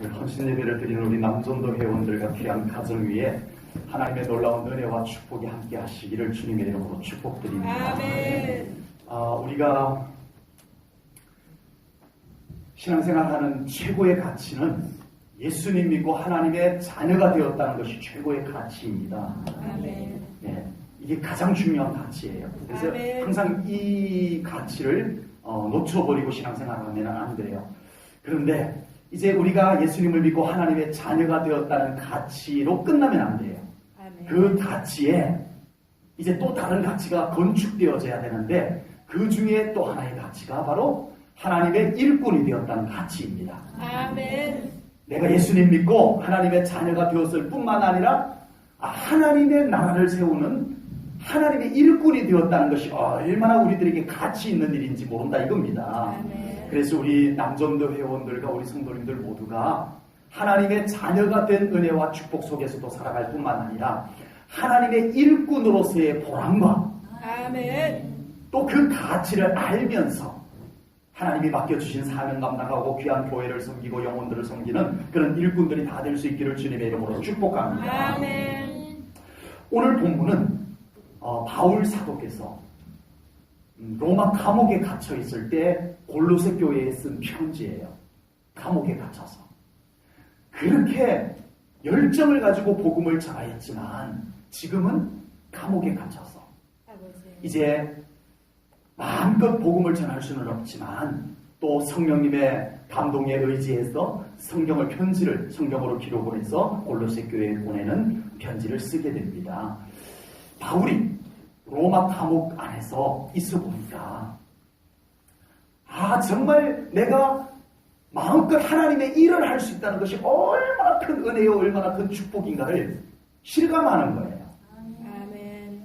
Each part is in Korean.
헌신 예배를 드리는 우리 남전도 회원들과 귀한 가정 위에 하나님의 놀라운 은혜와 축복이 함께 하시기를 주님의 이름으로 축복드립니다. 아멘. 우리가 신앙생활하는 최고의 가치는 예수님 믿고 하나님의 자녀가 되었다는 것이 최고의 가치입니다. 아멘. 네, 이게 가장 중요한 가치예요. 그래서 아멘. 항상 이 가치를 놓쳐버리고 신앙생활하면 안 돼요. 그런데 이제 우리가 예수님을 믿고 하나님의 자녀가 되었다는 가치로 끝나면 안 돼요. 아멘. 그 가치에 이제 또 다른 가치가 건축되어져야 되는데 그 중에 또 하나의 가치가 바로 하나님의 일꾼이 되었다는 가치입니다. 아멘. 내가 예수님 믿고 하나님의 자녀가 되었을 뿐만 아니라 하나님의 나라를 세우는 하나님의 일꾼이 되었다는 것이 얼마나 우리들에게 가치 있는 일인지 모른다 이겁니다. 아멘. 그래서 우리 남전도 회원들과 우리 성도님들 모두가 하나님의 자녀가 된 은혜와 축복 속에서도 살아갈 뿐만 아니라 하나님의 일꾼으로서의 보람과 아멘. 또 그 가치를 알면서 하나님이 맡겨주신 사명 감당하고 귀한 교회를 섬기고 영혼들을 섬기는 그런 일꾼들이 다 될 수 있기를 주님의 이름으로 축복합니다. 아멘. 오늘 본문은 바울 사도께서 로마 감옥에 갇혀 있을 때 골로새 교회에 쓴 편지예요. 감옥에 갇혀서 그렇게 열정을 가지고 복음을 전하였지만 지금은 감옥에 갇혀서 이제 마음껏 복음을 전할 수는 없지만 또 성령님의 감동에 의지해서 편지를 성경으로 기록을 해서 골로새 교회에 보내는 편지를 쓰게 됩니다. 바울이 로마 감옥 안에서 있어 보니까 정말 내가 마음껏 하나님의 일을 할 수 있다는 것이 얼마나 큰 은혜요 얼마나 큰 축복인가를 실감하는 거예요. 아멘.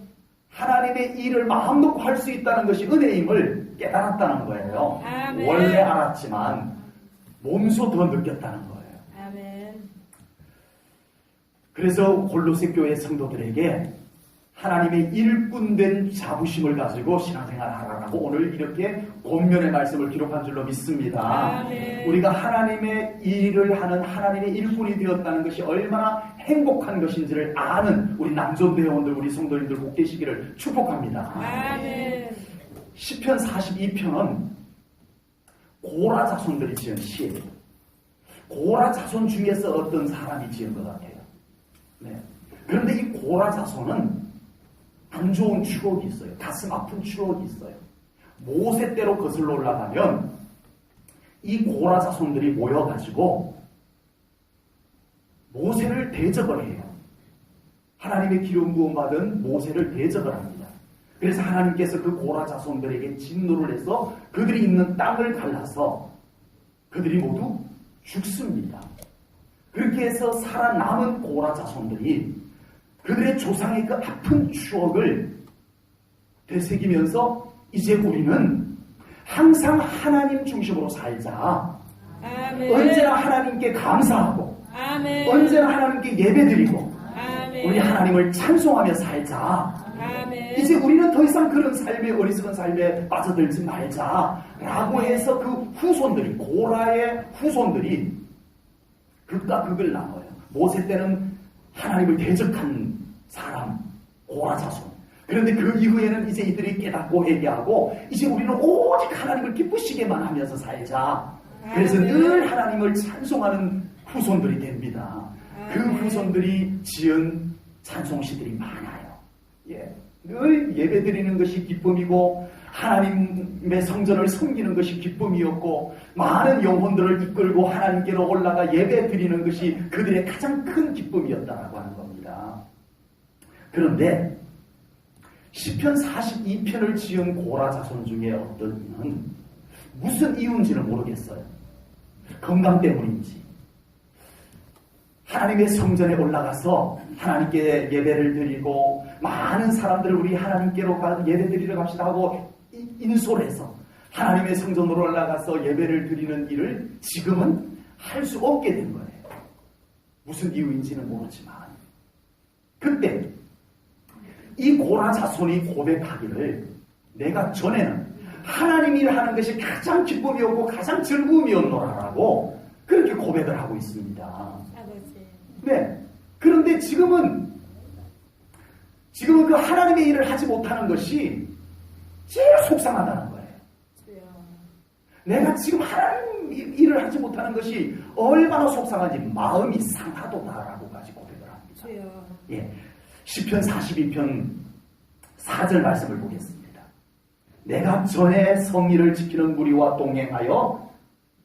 하나님의 일을 마음 놓고 할 수 있다는 것이 은혜임을 깨달았다는 거예요. 아멘. 원래 알았지만 몸소 더 느꼈다는 거예요. 아멘. 그래서 골로새 교회 성도들에게 하나님의 일꾼된 자부심을 가지고 신앙생활을 하라고 오늘 이렇게 권면의 말씀을 기록한 줄로 믿습니다. 아멘. 우리가 하나님의 일을 하는 하나님의 일꾼이 되었다는 것이 얼마나 행복한 것인지를 아는 우리 남전도 회원들 우리 성도님들 꼭 되시기를 축복합니다. 아멘. 시편 42편은 고라 자손들이 지은 시예요. 고라 자손 중에서 어떤 사람이 지은 것 같아요. 네. 그런데 이 고라 자손은 안 좋은 추억이 있어요. 가슴 아픈 추억이 있어요. 모세 때로 거슬러 올라가면 이 고라 자손들이 모여가지고 모세를 대적을 해요. 하나님의 기름 부음 받은 모세를 대적을 합니다. 그래서 하나님께서 그 고라 자손들에게 진노를 해서 그들이 있는 땅을 갈라서 그들이 모두 죽습니다. 그렇게 해서 살아남은 고라 자손들이 그들의 조상의 그 아픈 추억을 되새기면서 이제 우리는 항상 하나님 중심으로 살자. 아멘. 언제나 하나님께 감사하고 아멘. 언제나 하나님께 예배드리고 아멘. 우리 하나님을 찬송하며 살자. 아멘. 이제 우리는 더 이상 그런 삶에 어리석은 삶에 빠져들지 말자라고 해서 그 후손들이 고라의 후손들이 극과 극을 나눠요. 모세 때는 하나님을 대적한 사람 고라 자손. 그런데 그 이후에는 이제 이들이 깨닫고 회개하고 이제 우리는 오직 하나님을 기쁘시게만 하면서 살자. 그래서 늘 하나님을 찬송하는 후손들이 됩니다. 그 후손들이 지은 찬송시들이 많아요. 예. 늘 예배드리는 것이 기쁨이고 하나님의 성전을 섬기는 것이 기쁨이었고 많은 영혼들을 이끌고 하나님께로 올라가 예배드리는 것이 그들의 가장 큰 기쁨이었다라고 하는 겁니다. 그런데 시편 42편을 지은 고라 자손 중에 어떤 이는 무슨 이유인지는 모르겠어요. 건강 때문인지 하나님의 성전에 올라가서 하나님께 예배를 드리고 많은 사람들을 우리 하나님께로 예배 드리러 갑시다 하고 인솔해서 하나님의 성전으로 올라가서 예배를 드리는 일을 지금은 할 수 없게 된 거예요. 무슨 이유인지는 모르지만 그때 이 고라 자손이 고백하기를 내가 전에는 하나님 일을 하는 것이 가장 기쁨이었고 가장 즐거움이었노라라고 그렇게 고백을 하고 있습니다. 아버지. 네. 그런데 지금은 그 하나님의 일을 하지 못하는 것이 제일 속상하다는 거예요. 주여. 내가 지금 하나님 일을 하지 못하는 것이 얼마나 속상한지 마음이 상하도다라고까지 고백을 합니다. 주여. 예. 시편 42편 4절 말씀을 보겠습니다. 내가 전에 성의를 지키는 무리와 동행하여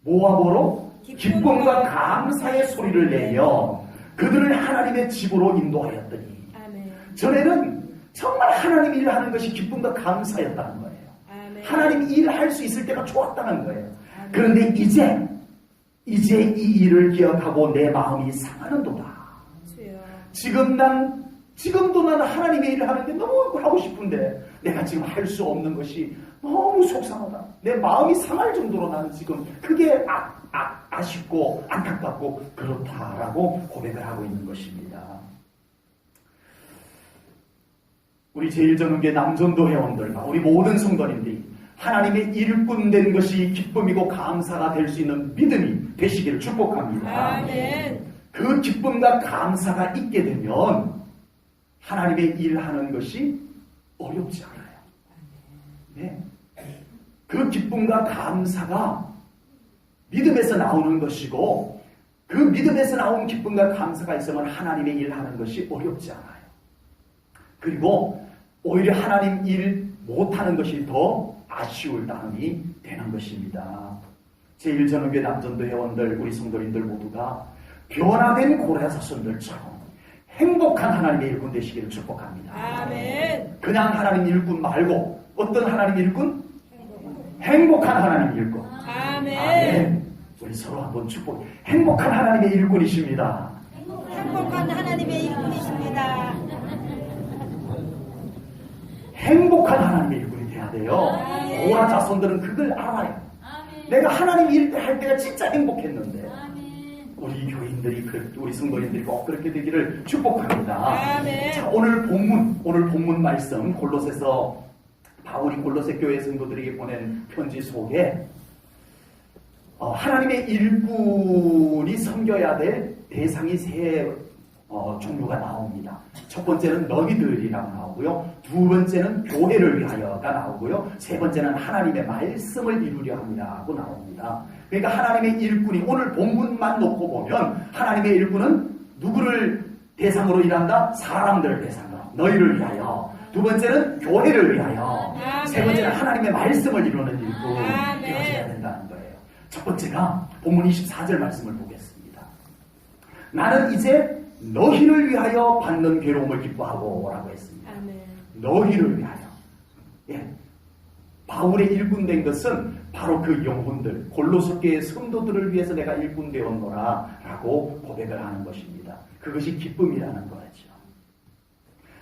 모아보로 기쁨과 감사의 소리를 내며 그들을 하나님의 집으로 인도하였더니 아멘. 전에는 정말 하나님 일을 하는 것이 기쁨과 감사였다는 거예요. 아멘. 하나님 일을 할 수 있을 때가 좋았다는 거예요. 아멘. 그런데 이제 이 일을 기억하고 내 마음이 상하는도다. 주여. 지금도 나는 하나님의 일을 하는데 너무 하고 싶은데 내가 지금 할 수 없는 것이 너무 속상하다. 내 마음이 상할 정도로 나는 지금 그게 아쉽고 안타깝고 그렇다라고 고백을 하고 있는 것입니다. 우리 제일전은교 남전도 회원들과 우리 모든 성도님들이 하나님의 일꾼 된 것이 기쁨이고 감사가 될 수 있는 믿음이 되시기를 축복합니다. 아멘. 그 기쁨과 감사가 있게 되면 하나님의 일하는 것이 어렵지 않아요. 네. 그 기쁨과 감사가 믿음에서 나오는 것이고 그 믿음에서 나온 기쁨과 감사가 있으면 하나님의 일하는 것이 어렵지 않아요. 그리고 오히려 하나님 일 못하는 것이 더 아쉬울 따름이 되는 것입니다. 제1전원교회 남전도 회원들 우리 성도님들 모두가 변화된 고레아 자손들처럼 행복한 하나님의 일꾼 되시기를 축복합니다. 아멘. 그냥 하나님 일꾼 말고 어떤 하나님 일꾼? 행복한 하나님 일꾼. 아멘. 아멘. 우리 서로 한번 축복. 행복한 하나님의 일꾼이십니다. 행복한 하나님의 일꾼이십니다. 행복한 하나님의 일꾼이 돼야 돼요. 고라 자손들은 그걸 알아요. 내가 하나님 일 할 때가 진짜 행복했는데 우리 교인들이 우리 성도님들이 꼭 그렇게 되기를 축복합니다. 아멘. 자, 오늘 본문 말씀 골로새서 바울이 골로새 교회 성도들에게 보낸 편지 속에 하나님의 일꾼이 섬겨야 될 대상이 세 종류가 나옵니다. 첫 번째는 너희들이라고 나오고요. 두 번째는 교회를 위하여가 나오고요. 세 번째는 하나님의 말씀을 이루려 함이라고 나옵니다. 그러니까 하나님의 일꾼이 오늘 본문만 놓고 보면 하나님의 일꾼은 누구를 대상으로 일한다? 사람들을 대상으로. 너희를 위하여. 두 번째는 교회를 위하여. 아멘. 세 번째는 하나님의 말씀을 이루는 일꾼 아멘. 되어져야 된다는 거예요. 첫 번째가 본문 24절 말씀을 보겠습니다. 나는 이제 너희를 위하여 받는 괴로움을 기뻐하고 라고 했습니다. 아멘. 너희를 위하여. 예. 바울의 일꾼된 것은 바로 그 영혼들, 골로새 교회 성도들을 위해서 내가 일꾼 되었노라 라고 고백을 하는 것입니다. 그것이 기쁨이라는 거죠.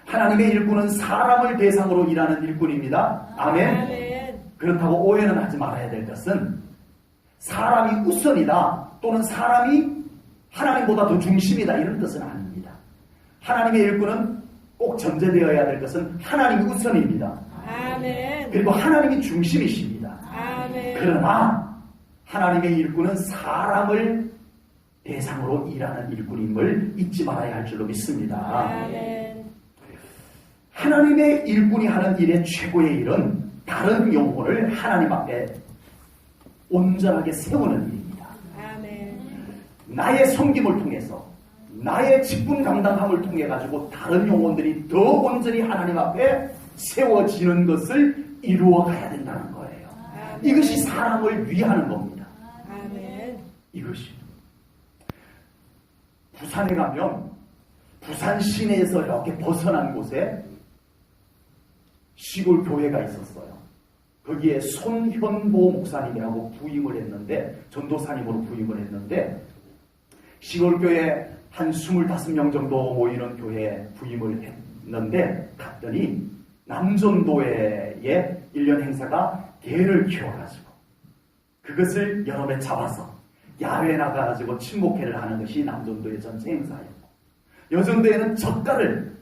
하나님의 일꾼은 사람을 대상으로 일하는 일꾼입니다. 아멘. 아멘. 그렇다고 오해는 하지 말아야 될 것은 사람이 우선이다 또는 사람이 하나님보다 더 중심이다 이런 뜻은 아닙니다. 하나님의 일꾼은 꼭 전제되어야 될 것은 하나님이 우선입니다. 아멘. 그리고 하나님이 중심이십니다. 아멘. 그러나 하나님의 일꾼은 사람을 대상으로 일하는 일꾼임을 잊지 말아야 할 줄로 믿습니다. 아멘. 하나님의 일꾼이 하는 일의 최고의 일은 다른 영혼을 하나님 앞에 온전하게 세우는 일입니다. 아멘. 나의 섬김을 통해서 나의 직분 감당함을 통해 가지고 다른 영혼들이 더 온전히 하나님 앞에 세워지는 것을 이루어 가야 된다는 거예요. 아멘. 이것이 사람을 위하는 겁니다. 아멘. 이것이 부산에 가면 부산 시내에서 이렇게 벗어난 곳에 시골 교회가 있었어요. 거기에 손현보 목사님이라고 부임을 했는데 전도사님으로 부임을 했는데 시골 교회 한 25명 정도 모이는 교회에 부임을 했는데 갔더니 남전도회의 1년 행사가 개를 키워가지고 그것을 여러 배 잡아서 야외에 나가가지고 친목회를 하는 것이 남전도의 전체 행사였고 여전도에는 젓갈을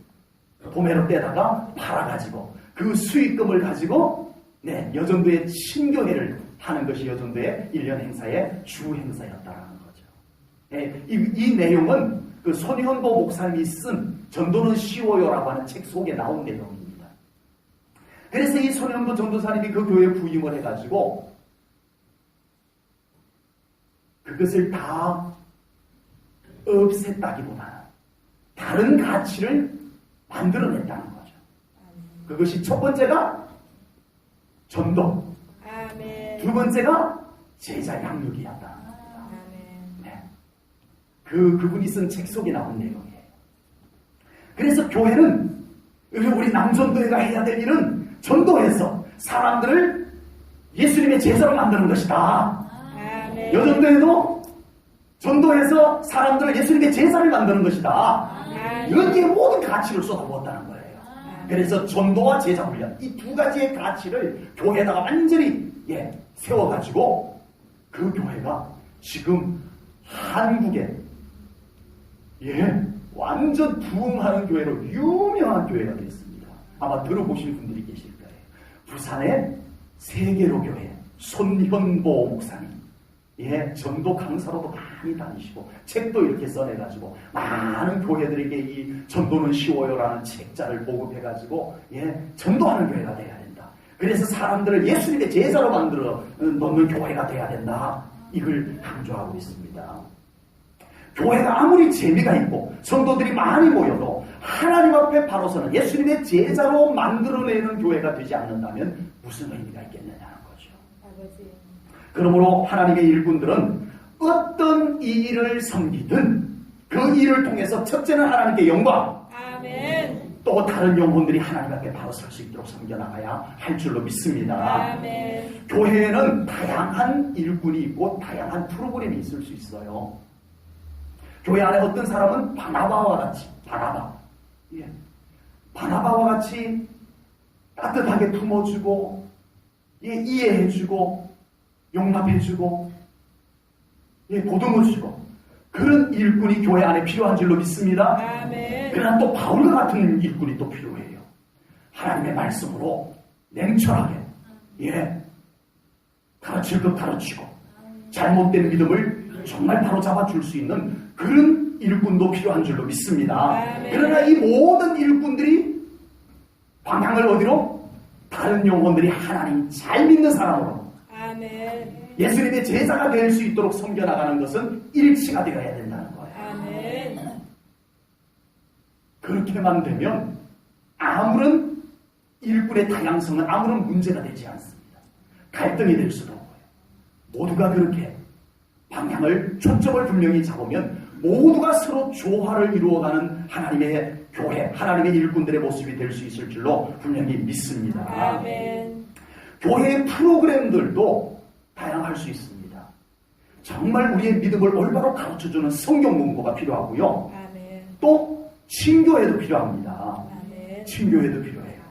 도매로 떼다가 팔아가지고 그 수익금을 가지고 여전도의 친교회를 하는 것이 여전도의 1년 행사의 주 행사였다라는 거죠. 이 내용은 그 손현보 목사님이 쓴 전도는 쉬워요라고 하는 책 속에 나온 내용입니다. 그래서 이 손현보 전도사님이 그 교회에 부임을 해가지고 그것을 다 없앴다기보다는 다른 가치를 만들어냈다는 거죠. 그것이 첫 번째가 전도, 아멘. 두 번째가 제자 양육이었다. 아멘. 네. 그분이 쓴 책 속에 나온 내용이에요. 그래서 교회는 우리 남전도회가 해야 될 일은 전도해서 사람들을 예수님의 제자로 만드는 것이다. 아멘. 여전도회도 전도해서 사람들을 예수님의 제자를 만드는 것이다. 여기에 모든 가치를 쏟아부었다는 거예요. 그래서 전도와 제자 훈련, 이 두 가지의 가치를 교회에다가 완전히 세워가지고 그 교회가 지금 한국에 완전 부흥하는 교회로 유명한 교회가 됐습니다. 아마 들어보신 분들이 계실 거예요. 부산의 세계로 교회 손현보 목사님, 전도 강사로도 많이 다니시고 책도 이렇게 써내가지고 많은 교회들에게 이 전도는 쉬워요라는 책자를 보급해가지고 전도하는 교회가 돼야 된다. 그래서 사람들을 예수님의 제자로 만들어 놓는 교회가 돼야 된다. 이걸 강조하고 있습니다. 교회가 아무리 재미가 있고 성도들이 많이 모여도 하나님 앞에 바로 서는 예수님의 제자로 만들어내는 교회가 되지 않는다면 무슨 의미가 있겠느냐는 거죠. 아버지. 그러므로 하나님의 일꾼들은 어떤 일을 섬기든 그 일을 통해서 첫째는 하나님께 영광, 아멘. 또 다른 영혼들이 하나님 앞에 바로 설 수 있도록 섬겨나가야 할 줄로 믿습니다. 아멘. 교회에는 다양한 일꾼이 있고 다양한 프로그램이 있을 수 있어요. 교회 안에 어떤 사람은 바나바와 같이 바나바와 같이 따뜻하게 품어주고 이해해주고 용납해주고 보듬어주고 그런 일꾼이 교회 안에 필요한 줄로 믿습니다. 아멘. 그러나 또 바울과 같은 일꾼이 또 필요해요. 하나님의 말씀으로 냉철하게 가르칠 것 가르치고 잘못된 믿음을 정말 바로 잡아줄 수 있는 그런 일꾼도 필요한 줄로 믿습니다. 아멘. 그러나 이 모든 일꾼들이 방향을 어디로? 다른 영혼들이 하나님 잘 믿는 사람으로 아멘. 예수님의 제자가 될 수 있도록 섬겨나가는 것은 일치가 되어야 된다는 거예요. 아멘. 그렇게만 되면 아무런 일꾼의 다양성은 아무런 문제가 되지 않습니다. 갈등이 될 수도 없고요. 모두가 그렇게 방향을 초점을 분명히 잡으면 모두가 서로 조화를 이루어가는 하나님의 교회, 하나님의 일꾼들의 모습이 될 수 있을 줄로 분명히 믿습니다. 아멘. 교회의 프로그램들도 다양할 수 있습니다. 정말 우리의 믿음을 올바로 가르쳐주는 성경 공부가 필요하고요. 아멘. 또 친교회도 필요합니다. 아멘. 친교회도 필요해요.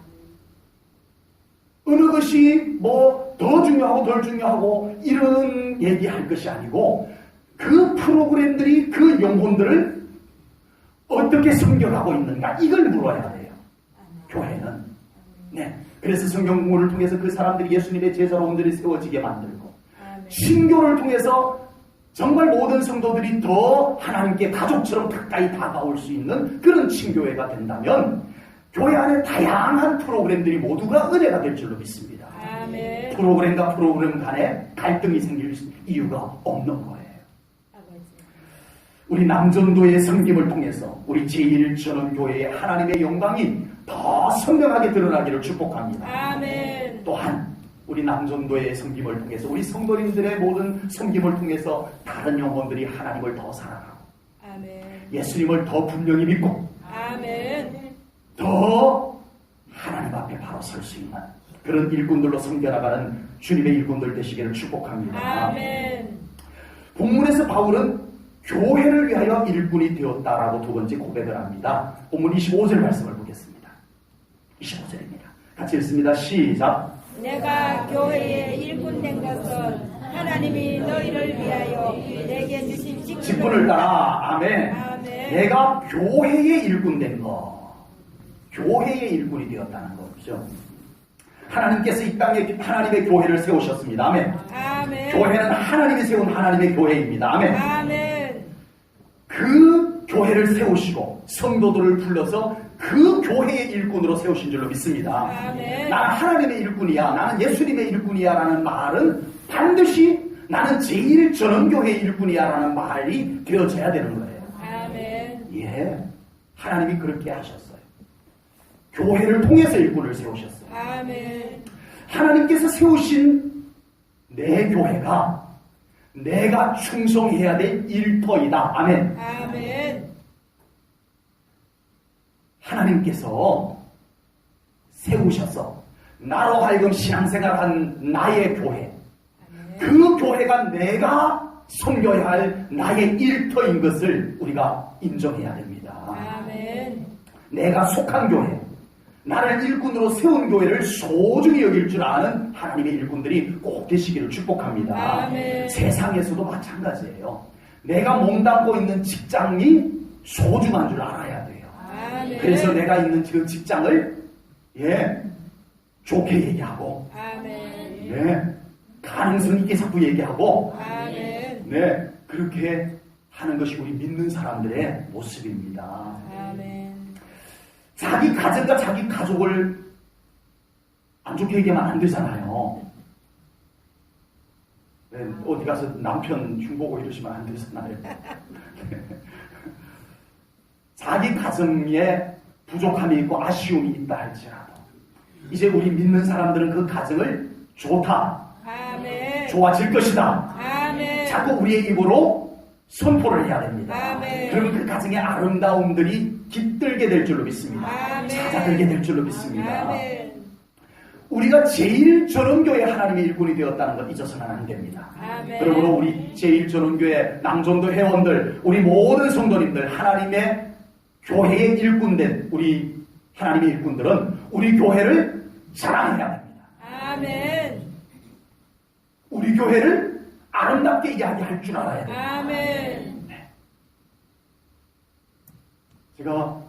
어느 것이 뭐 더 중요하고 덜 중요하고 이런 얘기할 것이 아니고 그 프로그램들이 그 영혼들을 어떻게 섬겨가고 있는가 이걸 물어야 돼요. 교회는. 그래서 성경 공부를 통해서 그 사람들이 예수님의 제자로운들이 세워지게 만들고 아멘. 신교를 통해서 정말 모든 성도들이 더 하나님께 가족처럼 가까이 다가올 수 있는 그런 친교회가 된다면 교회 안에 다양한 프로그램들이 모두가 은혜가 될 줄로 믿습니다. 아멘. 프로그램과 프로그램 간에 갈등이 생길 이유가 없는 거예요. 아버지. 우리 남전도의 섬김을 통해서 우리 제1전원교회의 하나님의 영광이 더 선명하게 드러나기를 축복합니다. 아멘. 또한 우리 남전도의 섬김을 통해서 우리 성도님들의 모든 섬김을 통해서 다른 영혼들이 하나님을 더 사랑하고 아멘. 예수님을 더 분명히 믿고 아멘. 더 하나님 앞에 바로 설 수 있는 그런 일꾼들로 섬겨나가는 주님의 일꾼들 되시기를 축복합니다. 아멘. 본문에서 바울은 교회를 위하여 일꾼이 되었다라고 두 번째 고백을 합니다. 본문 25절 말씀을 보겠습니다. 25절입니다. 같이 읽습니다. 시작. 내가 교회에 일꾼 된 것은 하나님이 너희를 위하여 내게 주신 직분을 따라. 아멘. 아멘. 내가 교회의 일꾼 된 거. 교회의 일꾼이 되었다는 거죠. 하나님께서 이 땅에 하나님의 교회를 세우셨습니다. 아멘. 아멘. 교회는 하나님이 세운 하나님의 교회입니다. 아멘. 아멘. 교회를 세우시고 성도들을 불러서 그 교회의 일꾼으로 세우신 줄로 믿습니다. 아멘. 나는 하나님의 일꾼이야, 나는 예수님의 일꾼이야 라는 말은 반드시 나는 제1전원교회의 일꾼이야 라는 말이 되어져야 되는 거예요. 아멘. 예, 하나님이 그렇게 하셨어요. 교회를 통해서 일꾼을 세우셨어요. 아멘. 하나님께서 세우신 내 교회가 내가 충성해야 될 일터이다. 아멘. 아멘. 하나님께서 세우셔서 나로 하여금 신앙생활한 나의 교회, 그 교회가 내가 섬겨야 할 나의 일터인 것을 우리가 인정해야 됩니다. 아멘. 내가 속한 교회, 나를 일꾼으로 세운 교회를 소중히 여길 줄 아는 하나님의 일꾼들이 꼭 계시기를 축복합니다. 아멘. 세상에서도 마찬가지예요. 내가 몸담고 있는 직장이 소중한 줄 알아야 돼요. 아멘. 그래서 내가 있는 그 직장을 좋게 얘기하고 아멘. 가능성 있게 자꾸 얘기하고 아멘. 그렇게 하는 것이 우리 믿는 사람들의 모습입니다. 아멘. 자기 가정과 자기 가족을 안 좋게 얘기하면 안 되잖아요. 어디 가서 남편 흉보고 이러시면 안 되잖아요. 자기 가정에 부족함이 있고 아쉬움이 있다 할지라도 이제 우리 믿는 사람들은 그 가정을 좋다, 아멘. 좋아질 것이다, 아멘. 자꾸 우리의 입으로 선포를 해야 됩니다. 아멘. 그러면 그 가정의 아름다움들이 깃들게 될 줄로 믿습니다. 아멘. 찾아들게 될 줄로 믿습니다. 아멘. 우리가 제1전원교회 하나님의 일꾼이 되었다는 것 잊어서는 안 됩니다. 아멘. 그러므로 우리 제1전원교회 낭전도 회원들, 우리 모든 성도님들, 하나님의 교회의 일꾼된 우리 하나님의 일꾼들은 우리 교회를 자랑해야 됩니다. 아멘. 우리 교회를 아름답게 이야기할 줄 알아야 돼요. 아멘. 제가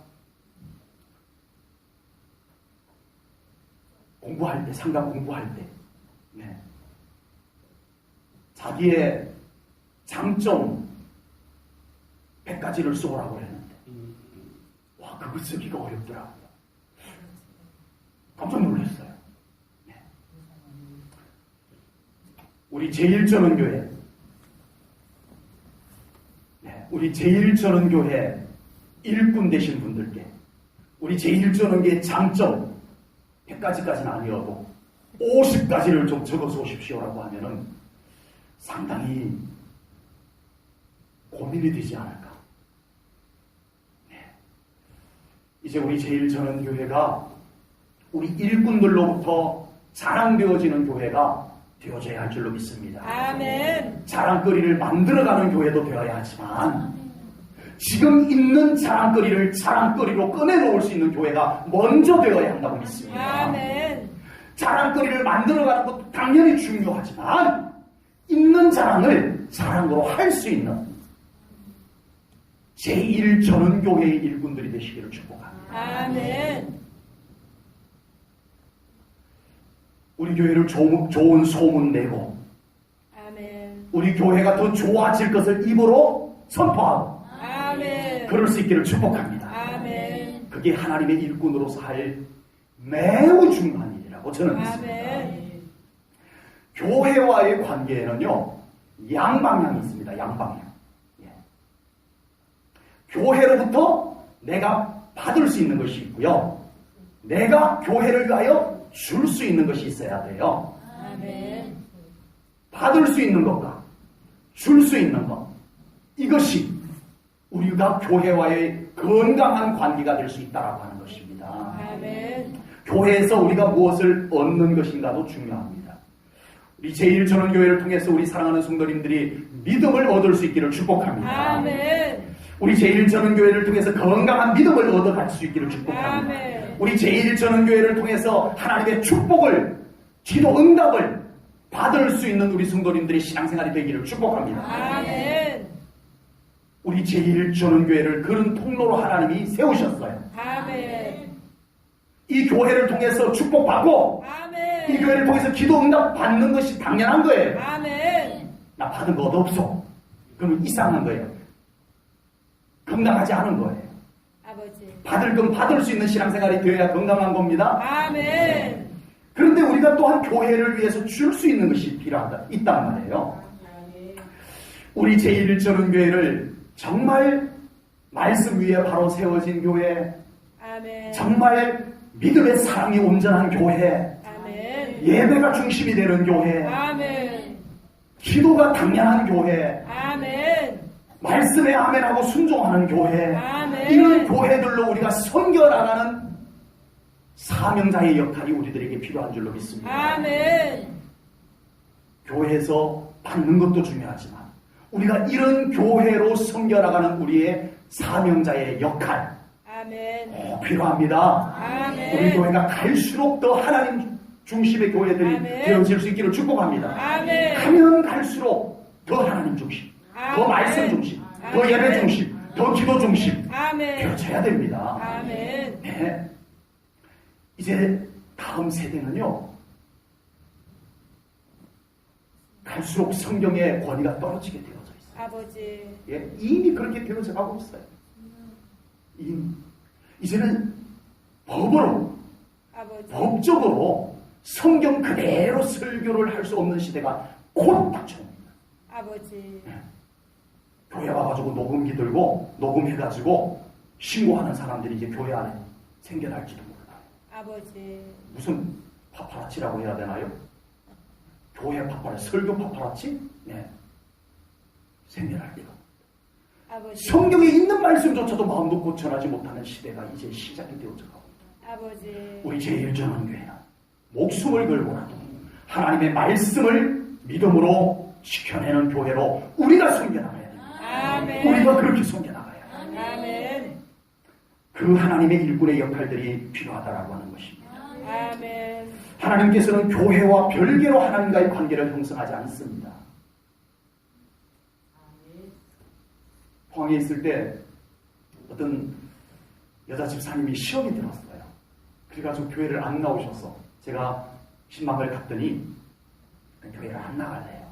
공부할 때, 상담 공부할 때, 자기의 장점 100가지를 써오라고 했는데, 와, 그거 쓰기가 어렵더라고요. 깜짝 놀랐어요. 우리 제1전원교회, 우리 제1전원교회 일꾼 되신 분들께 우리 제1전원교회 장점 100가지까지는 아니어도 50가지를 좀 적어서 오십시오라고 하면은 상당히 고민이 되지 않을까. 이제 우리 제1전원교회가 우리 일꾼들로부터 자랑되어지는 교회가 되어져야 할 줄로 믿습니다. 아멘. 자랑거리를 만들어가는 교회도 되어야 하지만 지금 있는 자랑거리를 자랑거리로 꺼내놓을 수 있는 교회가 먼저 되어야 한다고 믿습니다. 아멘. 자랑거리를 만들어가는 것도 당연히 중요하지만 있는 자랑을 자랑으로 할 수 있는 제1전원교회의 일꾼들이 되시기를 축복합니다. 아멘. 우리 교회를 좋은 소문 내고 아멘. 우리 교회가 더 좋아질 것을 입으로 선포하고 아멘. 그럴 수 있기를 축복합니다. 아멘. 그게 하나님의 일꾼으로서 할 매우 중요한 일이라고 저는 믿습니다. 아멘. 교회와의 관계에는요, 양방향이 있습니다. 양방향. 교회로부터 내가 받을 수 있는 것이 있고요, 내가 교회를 위하여 줄 수 있는 것이 있어야 돼요. 아멘. 받을 수 있는 것과 줄 수 있는 것, 이것이 우리가 교회와의 건강한 관계가 될 수 있다라고 하는 것입니다. 아멘. 교회에서 우리가 무엇을 얻는 것인가도 중요합니다. 우리 제1전원교회를 통해서 우리 사랑하는 성도님들이 믿음을 얻을 수 있기를 축복합니다. 아멘. 우리 제1전원교회를 통해서 건강한 믿음을 얻어갈 수 있기를 축복합니다. 아멘. 우리 제1전원교회를 통해서 하나님의 축복을, 기도 응답을 받을 수 있는 우리 성도님들의 신앙생활이 되기를 축복합니다. 아멘. 우리 제1전원교회를 그런 통로로 하나님이 세우셨어요. 아멘. 이 교회를 통해서 축복받고 아멘. 이 교회를 통해서 기도 응답 받는 것이 당연한 거예요. 아멘. 나 받은 거 없어. 그러면 이상한 거예요. 건강하지 않은 거예요. 아버지. 받을 건 받을 수 있는 신앙생활이 되어야 건강한 겁니다. 아멘. 그런데 우리가 또한 교회를 위해서 줄 수 있는 것이 있단 말이에요. 우리 제1전은교회를 정말 말씀 위에 바로 세워진 교회, 아멘. 정말 믿음의 사랑이 온전한 교회, 아멘. 예배가 중심이 되는 교회, 아멘. 기도가 당연한 교회, 아멘. 말씀에 아멘하고 순종하는 교회, 아멘. 이런 교회들로 우리가 섬겨나가는 사명자의 역할이 우리들에게 필요한 줄로 믿습니다. 아멘. 교회에서 받는 것도 중요하지만 우리가 이런 교회로 섬겨나가는 우리의 사명자의 역할 아멘. 필요합니다. 아멘. 우리 교회가 갈수록 더 하나님 중심의 교회들이 아멘. 되어질 수 있기를 축복합니다. 아멘. 가면 갈수록 더 하나님 중심, 더 아멘. 말씀 중심, 더 아멘. 예배 중심, 더 기도 중심 아멘. 되어져야 됩니다. 아멘. 네. 이제 다음 세대는요, 갈수록 성경의 권위가 떨어지게 되어져 있어요. 아버지. 예, 이미 그렇게 되어져 가고 있어요. 이제는 법으로, 아버지. 법적으로 성경 그대로 설교를 할 수 없는 시대가 곧 닥쳐옵니다. 아버지. 교회 와가지고 녹음기 들고 녹음해가지고 신고하는 사람들이 이제 교회 안에 생겨날지도 몰라요. 아버지. 무슨 파파라치라고 해야 되나요? 교회 파파라치, 설교 파파라치? 네. 생겨날 때가. 아버지. 성경에 있는 말씀조차도 마음 놓고 전하지 못하는 시대가 이제 시작이 되어져 가고 있다. 아버지. 우리 제1전원교회는 목숨을 걸고라도 하나님의 말씀을 믿음으로 지켜내는 교회로 우리가 섬겨나가야 됩니다. 아멘. 우리가 그렇게 섬겨나가야 합니다. 아멘. 그 하나님의 일꾼의 역할들이 필요하다라고 하는 것입니다. 아멘. 하나님께서는 교회와 별개로 하나님과의 관계를 형성하지 않습니다. 포항에 있을 때 어떤 여자 집사님이 시험이 들었어요. 그래가지고 교회를 안 나오셔서 제가 신방을 갔더니 교회를 안 나갈래요.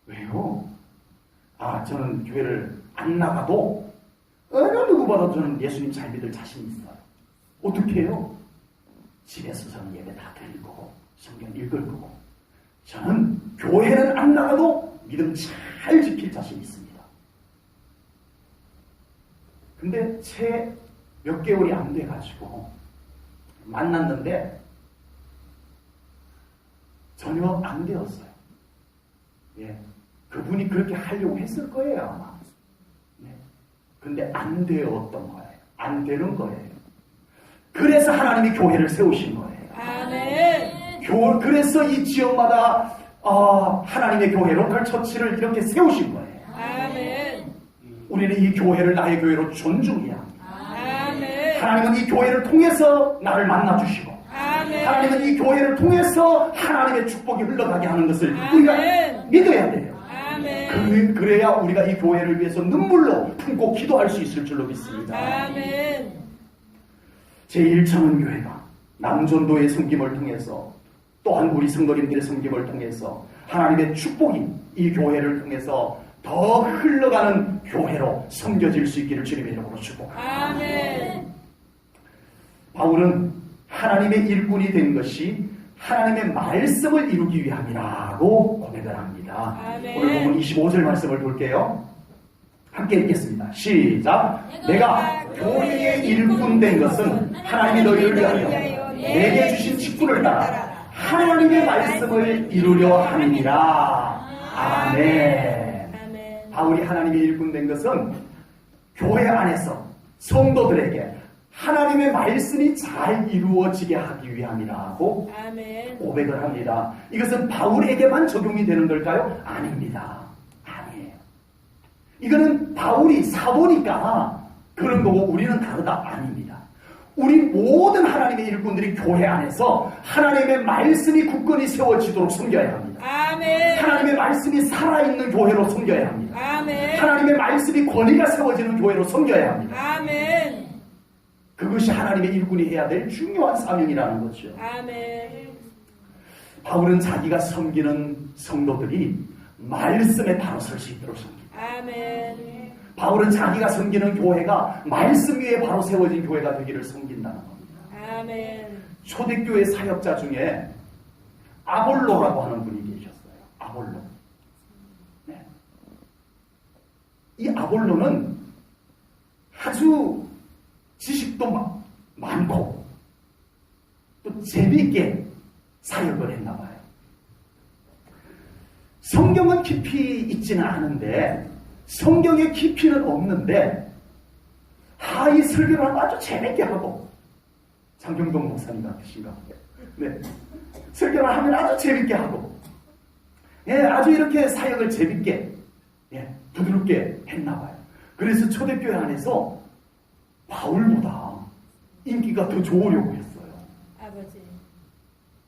왜요? 저는 교회를 안 나가도 어느 누구보다 저는 예수님 잘 믿을 자신이 있어요. 어떻게 해요? 집에서 저는 예배 다 드릴 거고 성경 읽을 거고 저는 교회는 안 나가도 믿음 잘 지킬 자신이 있습니다. 근데 채 몇 개월이 안 돼가지고 만났는데 전혀 안 되었어요. 예, 그분이 그렇게 하려고 했을 거예요 아마. 네. 근데 안 되었던 거예요. 안 되는 거예요. 그래서 하나님이 교회를 세우신 거예요. 아멘. 그래서 이 지역마다 하나님의 교회, 로컬 처치를 이렇게 세우신 거예요. 아멘. 우리는 이 교회를 나의 교회로 존중해야 합니다. 아멘. 하나님은 이 교회를 통해서 나를 만나주시고 아멘. 하나님은 이 교회를 통해서 하나님의 축복이 흘러가게 하는 것을 우리가 아멘. 믿어야 돼요. 아멘. 그래야 우리가 이 교회를 위해서 눈물로 품고 기도할 수 있을 줄로 믿습니다. 아멘. 제1천원교회가 남전도의 섬김을 통해서 또한 우리 성도님들의 섬김을 통해서 하나님의 축복이 이 교회를 통해서 더 흘러가는 교회로 섬겨질 수 있기를 주님의 이름으로 축복합니다. 아멘. 바울은 하나님의 일꾼이 된 것이 하나님의 말씀을 이루기 위함이라고 고백을 합니다. 아멘. 오늘 보면 25절 말씀을 볼게요. 함께 읽겠습니다. 시작. 내가 교회의 일꾼 된 것은 하나님이 너희를 위하여 내게 주신 직분을 따라 하나님의 말씀을 이루려 함이니라. 아멘. 아멘. 바울이 하나님의 일꾼 된 것은 교회 안에서 성도들에게 하나님의 말씀이 잘 이루어지게 하기 위함이라고 아멘. 고백을 합니다. 이것은 바울에게만 적용이 되는 걸까요? 아닙니다. 아니에요. 이거는 바울이 사도니까 그런 거고 우리는 다르다. 아닙니다. 우리 모든 하나님의 일꾼들이 교회 안에서 하나님의 말씀이 굳건히 세워지도록 섬겨야 합니다. 아멘. 하나님의 말씀이 살아있는 교회로 섬겨야 합니다. 아멘. 하나님의 말씀이 권위가 세워지는 교회로 섬겨야 합니다. 아멘. 그것이 하나님의 일꾼이 해야 될 중요한 사명이라는 거죠. 아멘. 바울은 자기가 섬기는 성도들이 말씀에 바로 설 수 있도록 섬깁니다. 아멘. 바울은 자기가 섬기는 교회가 말씀 위에 바로 세워진 교회가 되기를 섬긴다는 겁니다. 아멘. 초대교회 사역자 중에 아볼로라고 하는 분이 계셨어요. 아볼로. 네. 이 아볼로는 아주 지식도 많고 또 재미있게 사역을 했나 봐요. 성경은 깊이 있지는 않은데 성경에 깊이는 없는데 이 설교를 아주 재밌게 하고 장경동 목사님 같으신가? 네. 설교를 하면 아주 재밌게 하고 예, 아주 이렇게 사역을 재밌게 예, 부드럽게 했나 봐요. 그래서 초대교회 안에서 바울보다 인기가 더 좋으려고 했어요. 아버지.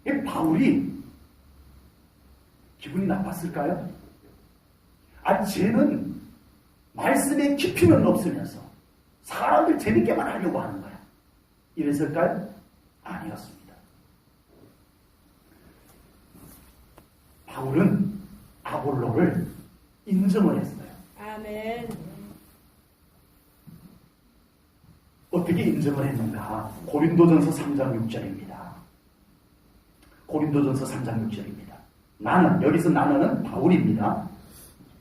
예, 바울이 기분이 나빴을까요? 쟤는 말씀에 깊이는 없으면서 사람들 재밌게만 하려고 하는 거야. 이랬을까요? 아니었습니다. 바울은 아볼로를 인정을 했어요. 아멘. 어떻게 인정을 했는가? 고린도전서 3장 6절입니다. 고린도전서 3장 6절입니다. 나는, 여기서 나는 바울입니다.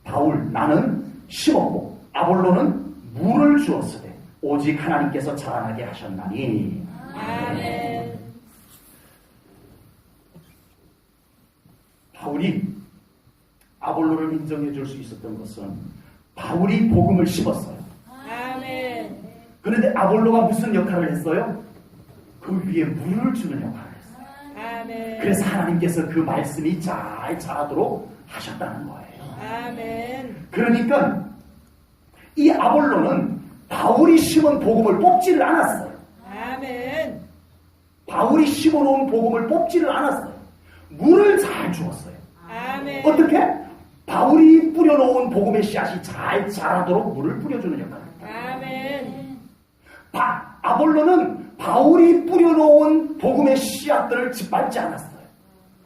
바울, 나는 심었고 아볼로는 물을 주었으되 오직 하나님께서 자라나게 하셨나니. 아멘. 바울이 아볼로를 인정해 줄 수 있었던 것은 바울이 복음을 심었어요. 아멘. 그런데 아볼로가 무슨 역할을 했어요? 그 위에 물을 주는 역할을 했어요. 아멘. 그래서 하나님께서 그 말씀이 잘 자라도록 하셨다는 거예요. 아멘. 그러니까 이 아볼로는 바울이 심은 복음을 뽑지를 않았어요. 아멘. 바울이 심어놓은 복음을 뽑지를 않았어요. 물을 잘 주었어요. 아멘. 어떻게? 바울이 뿌려놓은 복음의 씨앗이 잘 자라도록 물을 뿌려주는 역할입니다. 아멘. 아볼로는 바울이 뿌려놓은 복음의 씨앗들을 짓밟지 않았어요.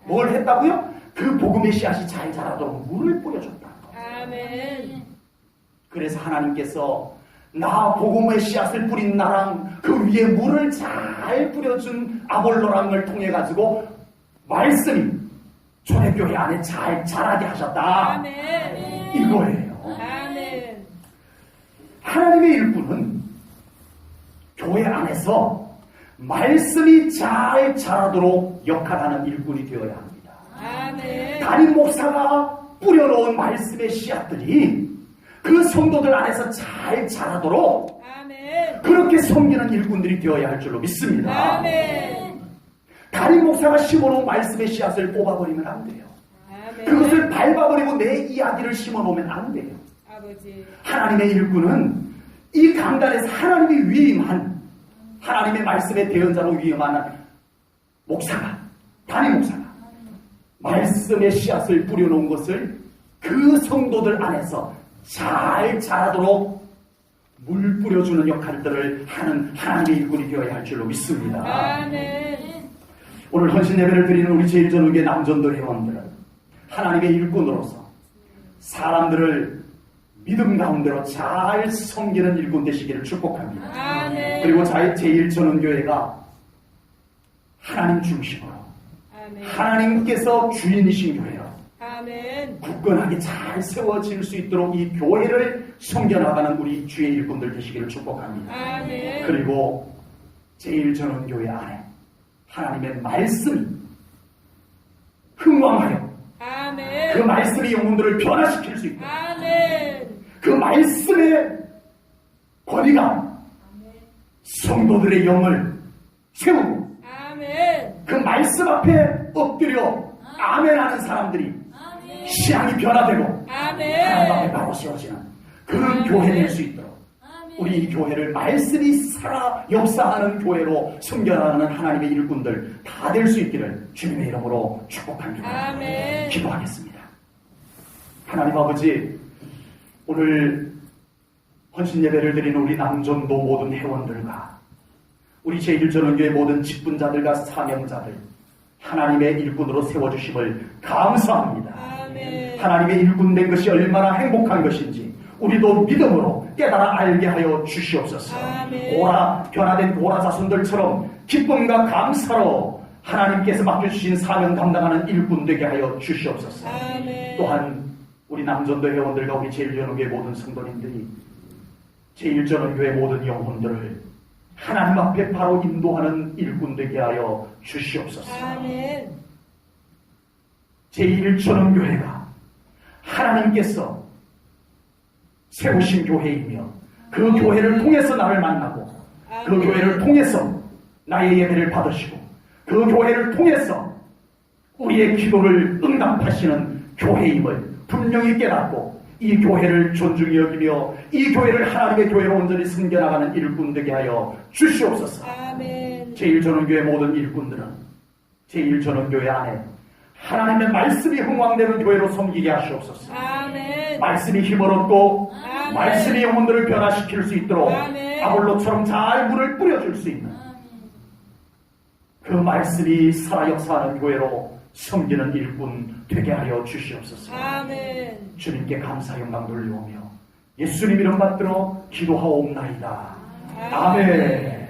뭘 했다고요? 그 복음의 씨앗이 잘 자라도록 물을 뿌려줬다는 거예요. 아멘. 그래서 하나님께서 나 복음의 씨앗을 뿌린 나랑 그 위에 물을 잘 뿌려준 아볼로라는 걸 통해 가지고 말씀이 초대교회 안에 잘 자라게 하셨다. 아멘. 이거예요. 아멘. 하나님의 일꾼은 교회 안에서 말씀이 잘 자라도록 역할하는 일꾼이 되어야 합니다. 아멘. 담임 목사가 뿌려놓은 말씀의 씨앗들이 그 성도들 안에서 잘 자라도록 아멘. 그렇게 섬기는 일꾼들이 되어야 할 줄로 믿습니다. 아멘. 담임 목사가 심어놓은 말씀의 씨앗을 뽑아버리면 안 돼요. 아멘. 그것을 밟아버리고 내 이야기를 심어놓으면 안 돼요. 아버지. 하나님의 일꾼은 이 강단에서 하나님이 위임한 하나님의 말씀의 대언자로 위임한 목사가, 담임 목사가 말씀의 씨앗을 뿌려놓은 것을 그 성도들 안에서 잘 자라도록 물 뿌려주는 역할들을 하는 하나님의 일꾼이 되어야 할 줄로 믿습니다. 아멘. 오늘 헌신 예배를 드리는 우리 제1전후교회 남전도 회원들은 하나님의 일꾼으로서 사람들을 믿음 가운데로 잘 섬기는 일꾼 되시기를 축복합니다. 아멘. 그리고 제1전후교회가 하나님 중심으로 아멘. 하나님께서 주인이신 교회로 아멘. 굳건하게 잘 세워질 수 있도록 이 교회를 섬겨나가는 우리 주의 일꾼들 되시기를 축복합니다. 아멘. 그리고 제1전원교회 안에 하나님의 말씀이 흥왕하여 아멘. 그 말씀이 영혼들을 변화시킬 수 있고 아멘. 그 말씀의 권위가 성도들의 영을 세우고 아멘. 그 말씀 앞에 엎드려 아멘하는 사람들이 신앙이 변화되고 하나님 앞에 아멘. 바로 세워지는 그런 교회 될 수 있도록 우리 이 교회를 말씀이 살아 역사하는 교회로 섬겨나가는 하나님의 일꾼들 다 될 수 있기를 주님의 이름으로 축복합니다. 아멘. 기도하겠습니다. 하나님 아버지, 오늘 헌신 예배를 드리는 우리 남전도 모든 회원들과 우리 제1전원교회 모든 직분자들과 사명자들 하나님의 일꾼으로 세워주심을 감사합니다. 아멘. 하나님의 일꾼 된 것이 얼마나 행복한 것인지 우리도 믿음으로 깨달아 알게 하여 주시옵소서. 아멘. 변화된 고라 자손들처럼 기쁨과 감사로 하나님께서 맡겨주신 사명 감당하는 일꾼 되게 하여 주시옵소서. 아멘. 또한 우리 남전도 회원들과 우리 제1전후교회 모든 성도님들이 제1전후교회 모든 영혼들을 하나님 앞에 바로 인도하는 일꾼 되게 하여 주시옵소서. 아멘. 제1전후교회가 하나님께서 세우신 교회이며 그 교회를 통해서 나를 만나고 그 교회를 통해서 나의 예배를 받으시고 그 교회를 통해서 우리의 기도를 응답하시는 교회임을 분명히 깨닫고 이 교회를 존중히 여기며 이 교회를 하나님의 교회로 온전히 섬겨나가는 일꾼 되게 하여 주시옵소서. 아멘. 제1전원교회 모든 일꾼들은 제1전원교회 안에 하나님의 말씀이 흥왕되는 교회로 섬기게 하시옵소서. 아멘. 말씀이 힘을 얻고 아멘. 말씀이 영혼들을 변화시킬 수 있도록 아멘. 아볼로처럼 잘 물을 뿌려줄 수 있는 그 말씀이 살아 역사하는 교회로 섬기는 일꾼 되게 하여 주시옵소서. 아멘. 주님께 감사 영광 돌려오며 예수님 이름 받들어 기도하옵나이다. 아멘.